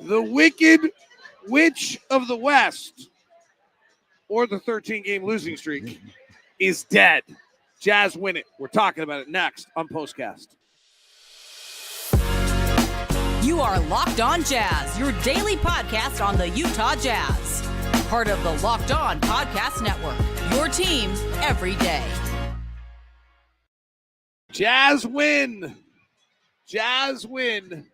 The Wicked Witch of the West, or the 13-game losing streak, is dead. Jazz win it. We're talking about it next on POSTCAST. You are Locked On Jazz, your daily podcast on the Utah Jazz. Part of the Locked On Podcast Network, your team every day. Jazz win. Jazz win.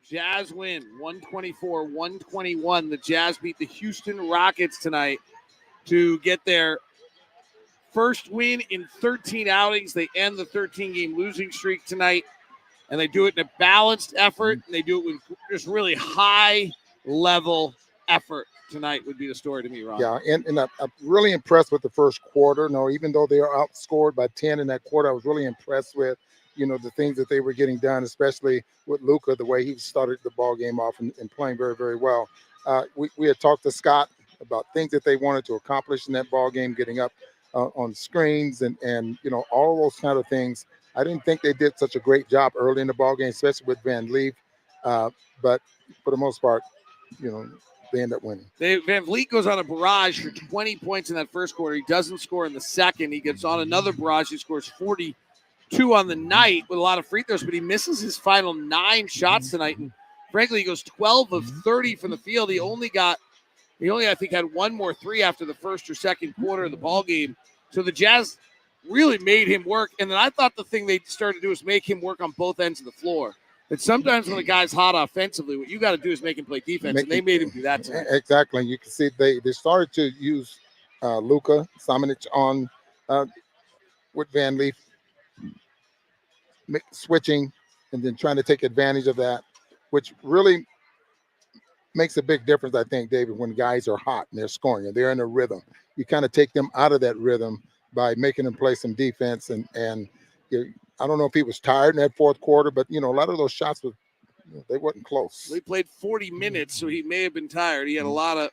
Jazz win. 124-121. The Jazz beat the Houston Rockets tonight to get their first win in 13 outings. They end the 13-game losing streak tonight, and they do it in a balanced effort, and they do it with just really high-level effort tonight would be the story to me, Ron. Yeah, and I'm really impressed with the first quarter. No, even though they are outscored by 10 in that quarter, I was really impressed with, the things that they were getting done, especially with Luka, the way he started the ball game off and playing very, very well. We had talked to Scott about things that they wanted to accomplish in that ball game, getting up on screens and all of those kind of things. I didn't think they did such a great job early in the ball game, especially with VanVleet. But for the most part, they end up winning. VanVleet goes on a barrage for 20 points in that first quarter. He doesn't score in the second. He gets on another barrage. He scores 42 on the night with a lot of free throws, but he misses his final 9 shots tonight. And frankly, he goes 12 of 30 from the field. He only, I think, had one more 3 after the first or second quarter of the ball game. So the Jazz really made him work. And then I thought the thing they started to do is make him work on both ends of the floor. That sometimes when a guy's hot offensively, what you got to do is make him play defense, and they made him do that tonight. Exactly. You can see they started to use Luka Samanic on with VanVleet, switching and then trying to take advantage of that, which really makes a big difference, I think, David, when guys are hot and they're scoring and they're in a rhythm. You kind of take them out of that rhythm by making them play some defense. And I don't know if he was tired in that fourth quarter, but, a lot of those shots, they wasn't close. He played 40 minutes, so he may have been tired. He had a lot of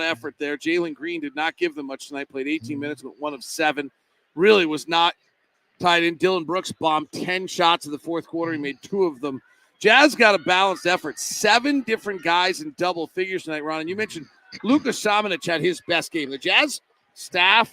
effort there. Jalen Green did not give them much tonight, played 18 minutes, but 1 of 7. Really was not tied in. Dylan Brooks bombed 10 shots in the fourth quarter. He made 2 of them. Jazz got a balanced effort. 7 different guys in double figures tonight, Ron. And you mentioned Luka Samanic had his best game. The Jazz staff,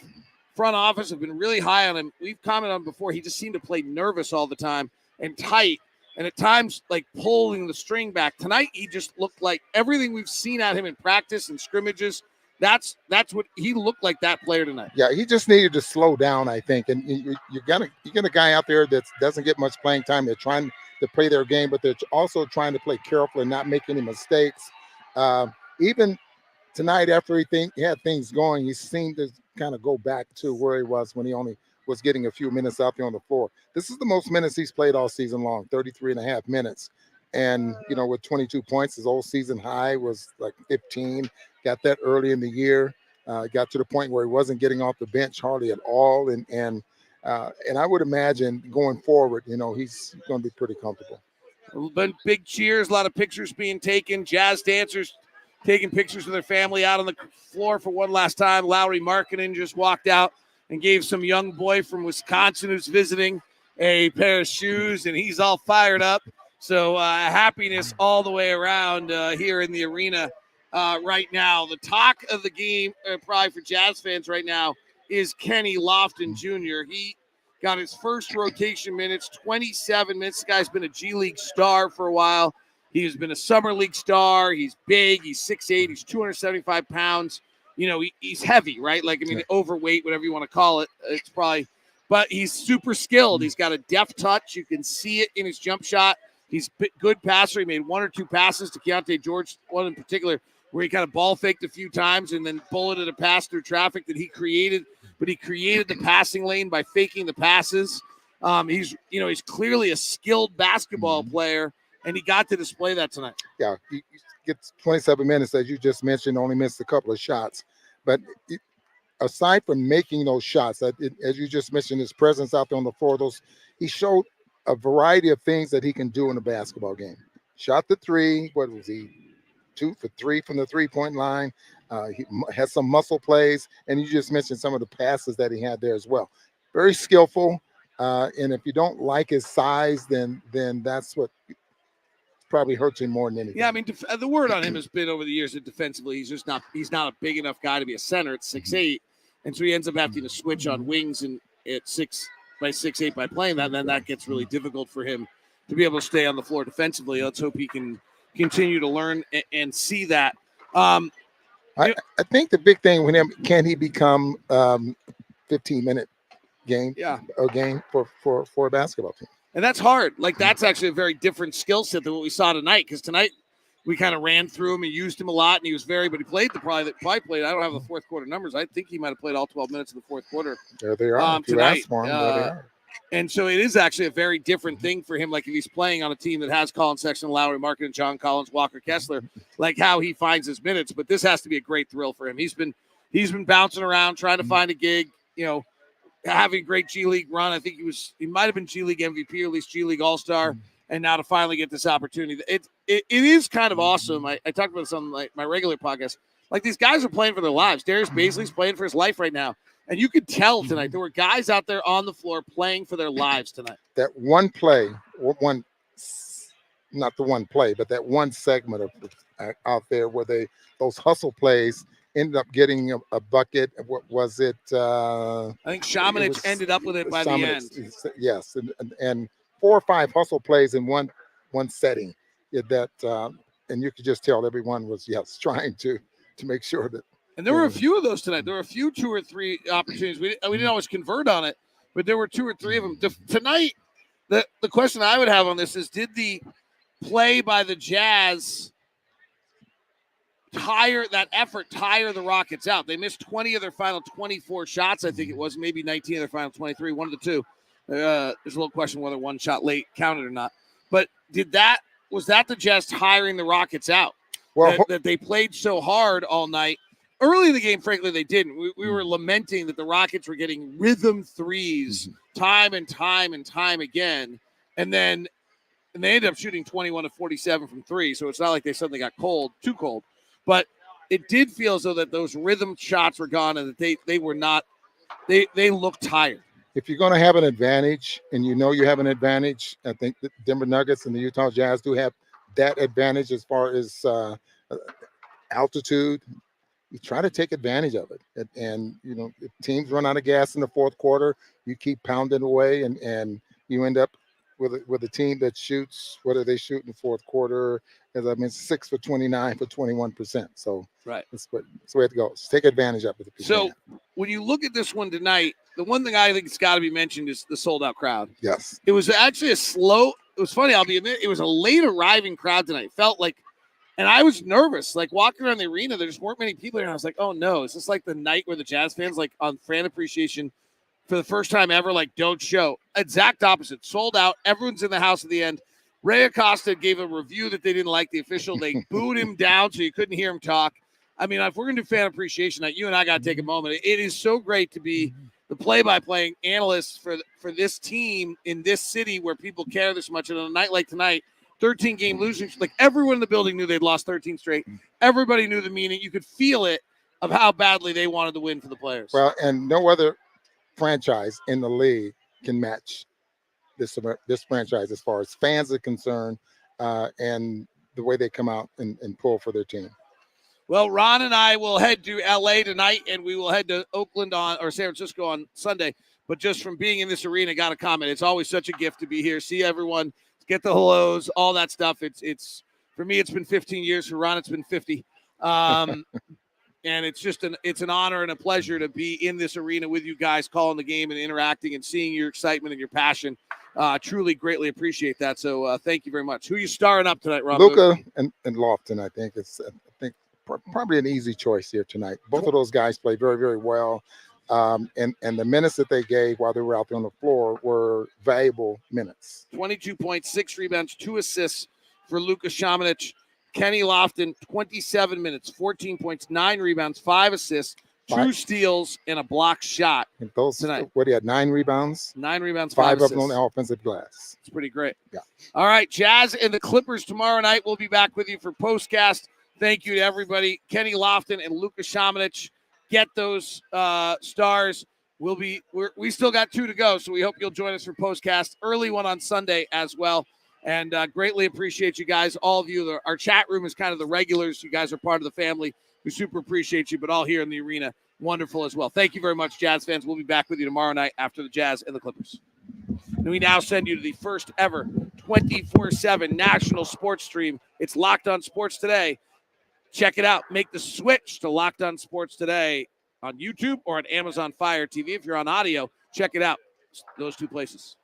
front office have been really high on him. We've commented on him before. He just seemed to play nervous all the time and tight, and at times like pulling the string back. Tonight, he just looked like everything we've seen at him in practice and scrimmages. That's what he looked like, that player tonight. Yeah, he just needed to slow down, I think. And you get a guy out there that doesn't get much playing time. They're trying to play their game, but they're also trying to play careful and not make any mistakes. Even tonight, after he had things going, he seemed to kind of go back to where he was when he only was getting a few minutes out there on the floor. This is the most minutes he's played all season long, 33 and a half minutes. And, with 22 points, his old season high was like 15. Got that early in the year. Got to the point where he wasn't getting off the bench hardly at all. And I would imagine going forward, he's going to be pretty comfortable. Been big cheers, a lot of pictures being taken. Jazz dancers taking pictures of their family out on the floor for one last time. Lowry Markkinen just walked out and gave some young boy from Wisconsin who's visiting a pair of shoes, and he's all fired up. So happiness all the way around here in the arena right now. The talk of the game, probably for Jazz fans right now, is Kenny Lofton Jr. He got his first rotation minutes, 27 minutes. This guy's been a G League star for a while. He's been a Summer League star. He's big. He's 6'8". He's 275 pounds. He's heavy, right? Overweight, whatever you want to call it. It's probably, but he's super skilled. He's got a deft touch. You can see it in his jump shot. He's a good passer. He made 1 or 2 passes to Keontae George, one in particular, where he kind of ball faked a few times and then bulleted a pass through traffic that he created. But he created the passing lane by faking the passes. He's clearly a skilled basketball player, and he got to display that tonight. Yeah, he gets 27 minutes, as you just mentioned, only missed a couple of shots. But aside from making those shots, as you just mentioned, his presence out there on the floor, he showed a variety of things that he can do in a basketball game. Shot the 3. What was he? 2 for 3 from the 3-point line. He had some muscle plays, and you just mentioned some of the passes that he had there as well. Very skillful. And if you don't like his size, then that's what probably hurts him more than anything. Yeah, I mean, the word on him has been over the years that defensively he's not a big enough guy to be a center at 6'8", and so he ends up having to switch on wings and at 6'8" by playing that, and then that gets really difficult for him to be able to stay on the floor defensively. Let's hope he can continue to learn and see that. I think the big thing with him, can he become 15-minute game for a basketball team? And that's hard. Like, that's actually a very different skill set than what we saw tonight, because tonight we kind of ran through him and used him a lot, and he was but he played probably played. I don't have the fourth quarter numbers. I think he might have played all 12 minutes of the fourth quarter. There they are. Tonight. There they are. And so it is actually a very different thing for him. Like, if he's playing on a team that has Colin Sexton, Lowry Markkanen, John Collins, Walker Kessler, like how he finds his minutes. But this has to be a great thrill for him. He's been bouncing around trying to find a gig, having a great G League run. I think he might have been G League MVP, or at least G League All-Star. And now to finally get this opportunity, it is kind of awesome. I talked about this on my regular podcast. Like, these guys are playing for their lives. Darius Bazlee's playing for his life right now. And you could tell tonight there were guys out there on the floor playing for their lives tonight. That one play, not the one play, but that one segment of out there where those hustle plays ended up getting a bucket. What was it? I think Šamanić ended up with it by the end. Yes, and 4 or 5 hustle plays in one setting. And you could just tell everyone was trying to make sure that. And there were a few of those tonight. There were a few 2 or 3 opportunities. We didn't always convert on it, but there were 2 or 3 of them. Tonight, the question I would have on this is, did the play by the Jazz tire the Rockets out? They missed 20 of their final 24 shots, I think it was, maybe 19 of their final 23, one of the two. There's a little question whether one shot late counted or not. But was that the Jazz tiring the Rockets out? Well, that they played so hard all night. Early in the game, frankly, they didn't. We were lamenting that the Rockets were getting rhythm threes time and time and time again. And they ended up shooting 21 of 47 from 3. So it's not like they suddenly got too cold. But it did feel as though that those rhythm shots were gone and that they were not – they looked tired. If you're going to have an advantage, and you have an advantage, I think the Denver Nuggets and the Utah Jazz do have that advantage as far as altitude. You try to take advantage of it. And if teams run out of gas in the fourth quarter, you keep pounding away, and you end up with a team that shoots, what do they shoot in the fourth quarter? 6 for 29 for 21%. So right, that's the way it goes. Take advantage of it. So when you look at this one tonight, the one thing I think it's got to be mentioned is the sold-out crowd. Yes. It was actually it was funny, I'll be admitted, it was a late arriving crowd tonight. It felt like, and I was nervous, like walking around the arena, there just weren't many people here. And I was like, oh no, is this like the night where the Jazz fans, like on fan appreciation for the first time ever, like don't show? Exact opposite. Sold out. Everyone's in the house at the end. Ray Acosta gave a review that they didn't like the official. They booed him down so you couldn't hear him talk. I mean, if we're going to do fan appreciation night, you and I got to take a moment. It is so great to be the play-by-play analyst for this team in this city where people care this much. And on a night like tonight, 13-game losing, like everyone in the building knew they'd lost 13 straight. Everybody knew the meaning. You could feel it of how badly they wanted to win for the players. Well, and no other franchise in the league can match this franchise as far as fans are concerned, and the way they come out and pull for their team. Well, Ron and I will head to L.A. tonight, and we will head to Oakland or San Francisco on Sunday. But just from being in this arena, got to comment. It's always such a gift to be here, see everyone, get the hellos, all that stuff. It's for me, it's been 15 years. For Ron, it's been 50. And it's just it's an honor and a pleasure to be in this arena with you guys, calling the game and interacting and seeing your excitement and your passion. Truly greatly appreciate that. So thank you very much. Who are you starring up tonight, Rob? Luka and Lofton. I think probably an easy choice here tonight. Both of those guys play very, very well. And the minutes that they gave while they were out there on the floor were valuable minutes. 22 points, 6 rebounds, 2 assists for Luka Šamanić. Kenny Lofton, 27 minutes, 14 points, 9 rebounds, 5 assists, 2 steals, and a block shot tonight. What he had, 9 rebounds? 9 rebounds, 5 assists. of them on the offensive glass. It's pretty great. Yeah. All right, Jazz and the Clippers tomorrow night. We'll be back with you for POSTCAST. Thank you to everybody. Kenny Lofton and Luka Šamanić, get those stars. We still got 2 to go, so we hope you'll join us for POSTCAST. Early one on Sunday as well. And greatly appreciate you guys, all of you. Our chat room is kind of the regulars. You guys are part of the family. We super appreciate you, but all here in the arena, wonderful as well. Thank you very much, Jazz fans. We'll be back with you tomorrow night after the Jazz and the Clippers. And we now send you to the first ever 24/7 national sports stream. It's Locked On Sports Today. Check it out. Make the switch to Locked On Sports Today on YouTube or on Amazon Fire TV. If you're on audio, check it out. Those two places.